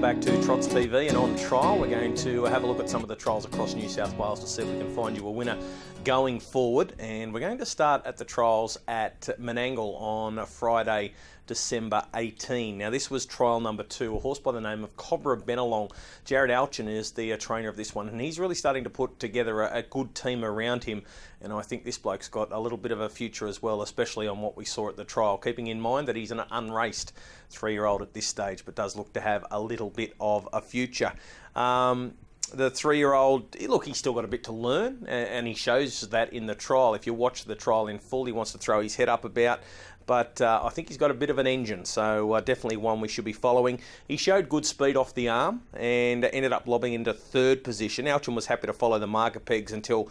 back to Trots TV, and on trial we're going to have a look at some of the trials across New South Wales to see if we can find you a winner going forward. And we're going to start at the trials at Menangle on Friday, December 18. Now this was trial number 2, a horse by the name of Cobra Benelong. Jared Alchin is the trainer of this one, and he's really starting to put together a good team around him, and I think this bloke's got a little bit of a future as well, especially on what we saw at the trial, keeping in mind that he's an unraced 3-year-old at this stage, but does look to have a little bit of a future. The 3-year-old, look, he's still got a bit to learn, and he shows that in the trial. If you watch the trial in full, he wants to throw his head up about, but I think he's got a bit of an engine, so definitely one we should be following. He showed good speed off the arm and ended up lobbing into 3rd position. Alchin was happy to follow the marker pegs until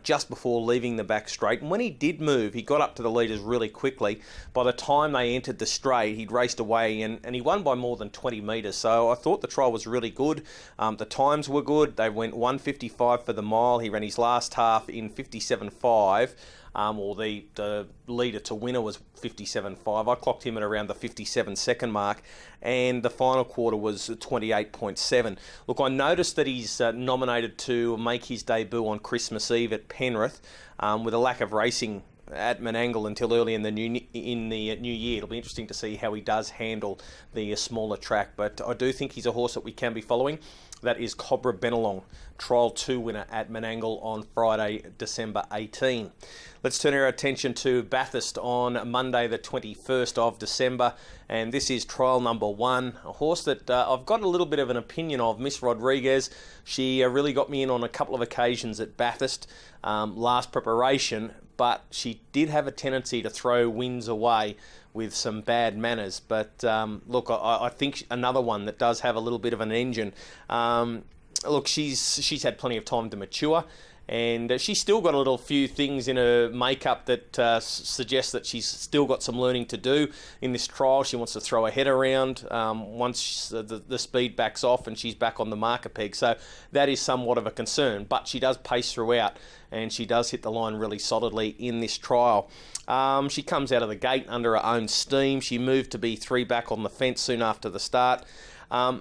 just before leaving the back straight, and when he did move, he got up to the leaders really quickly. By the time they entered the straight, he'd raced away, and he won by more than 20 metres, so I thought the trial was really good. The times were good. They went 1:55 for the mile. He ran his last half in 57.5. Or the leader to winner was 57.5. I clocked him at around the 57-second mark, and the final quarter was 28.7. Look, I noticed that he's nominated to make his debut on Christmas Eve at Penrith. With a lack of racing at Menangle until early in the new year, it'll be interesting to see how he does handle the smaller track, but I do think he's a horse that we can be following. That is Cobra Benelong, Trial 2 winner at Menangle on Friday, December 18. Let's turn our attention to Bathurst on Monday, the 21st of December, and this is trial number 1, a horse that I've got a little bit of an opinion of, Miss Rodriguez. She really got me in on a couple of occasions at Bathurst last preparation, but she did have a tendency to throw wins away with some bad manners. But look, I think another one that does have a little bit of an engine. Look, she's had plenty of time to mature, and she's still got a little few things in her makeup that suggest that she's still got some learning to do in this trial. She wants to throw her head around once the speed backs off and she's back on the marker peg. So that is somewhat of a concern, but she does pace throughout, and she does hit the line really solidly in this trial. She comes out of the gate under her own steam. She moved to be 3 back on the fence soon after the start.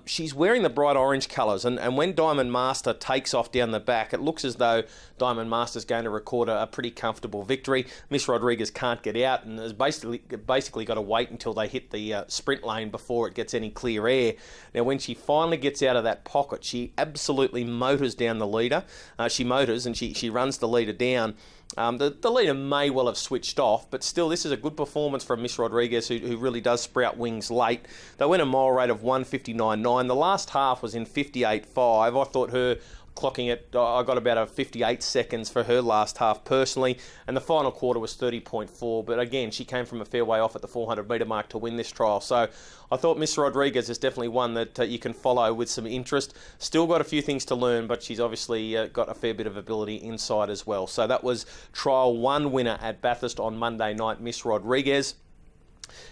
She's wearing the bright orange colours, and when Diamond Master takes off down the back, it looks as though Diamond Master's going to record a pretty comfortable victory. Miss Rodriguez can't get out and has basically got to wait until they hit the sprint lane before it gets any clear air. Now, when she finally gets out of that pocket, she absolutely motors down the leader. She motors and she runs the leader down. The leader may well have switched off, but still, this is a good performance from Miss Rodriguez, who really does sprout wings late. They went a mile rate of 1:59.9. The last half was in 58.5. I thought her clocking it, I got about a 58 seconds for her last half personally, and the final quarter was 30.4, but again, she came from a fair way off at the 400 metre mark to win this trial. So I thought Miss Rodriguez is definitely one that you can follow with some interest. Still got a few things to learn, but she's obviously got a fair bit of ability inside as well. So that was trial 1 winner at Bathurst on Monday night, Miss Rodriguez.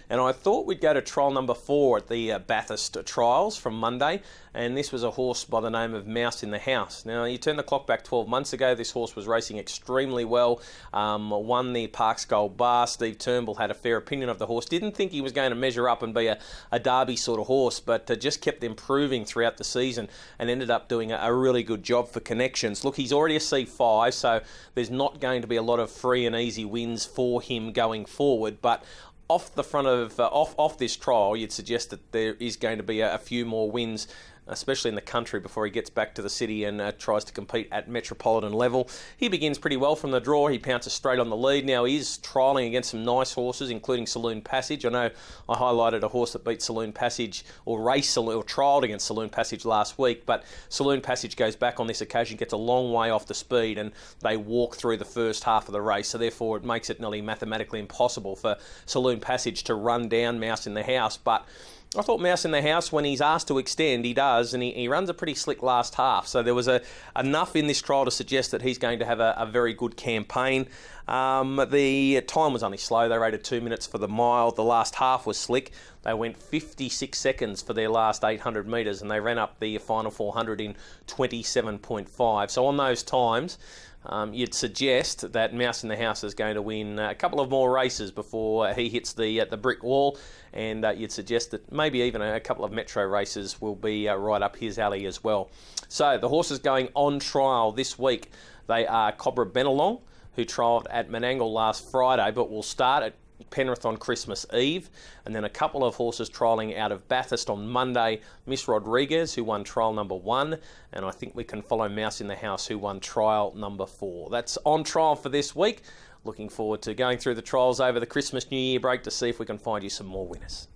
And I thought we'd go to trial number 4 at the Bathurst trials from Monday, and this was a horse by the name of Mouse in the House. Now, you turn the clock back 12 months ago, this horse was racing extremely well, won the Parks Gold Bar. Steve Turnbull had a fair opinion of the horse, didn't think he was going to measure up and be a Derby sort of horse, but just kept improving throughout the season and ended up doing a really good job for connections. Look, he's already a C5, so there's not going to be a lot of free and easy wins for him going forward, but off the front of off this trial, you'd suggest that there is going to be a few more wins, especially in the country, before he gets back to the city and tries to compete at metropolitan level. He begins pretty well from the draw. He pounces straight on the lead. Now, he is trialling against some nice horses, including Saloon Passage. I know I highlighted a horse that beat Saloon Passage, or trialled against Saloon Passage last week, but Saloon Passage goes back on this occasion, gets a long way off the speed, and they walk through the first half of the race, so therefore it makes it nearly mathematically impossible for Saloon Passage to run down Mouse in the House. But I thought Mouse in the House, when he's asked to extend, he does, and he runs a pretty slick last half. So there was enough in this trial to suggest that he's going to have a very good campaign. The time was only slow. They rated 2 minutes for the mile. The last half was slick. They went 56 seconds for their last 800 metres, and they ran up the final 400 in 27.5. So on those times, you'd suggest that Mouse in the House is going to win a couple of more races before he hits the brick wall, and you'd suggest that maybe even a couple of metro races will be right up his alley as well. So the horses going on trial this week, they are Cobra Benelong, who trialled at Menangle last Friday, but will start at Penrith on Christmas Eve, and then a couple of horses trialling out of Bathurst on Monday. Miss Rodriguez, who won trial number 1, and I think we can follow Mouse in the House, who won trial number 4. That's on trial for this week. Looking forward to going through the trials over the Christmas New Year break to see if we can find you some more winners.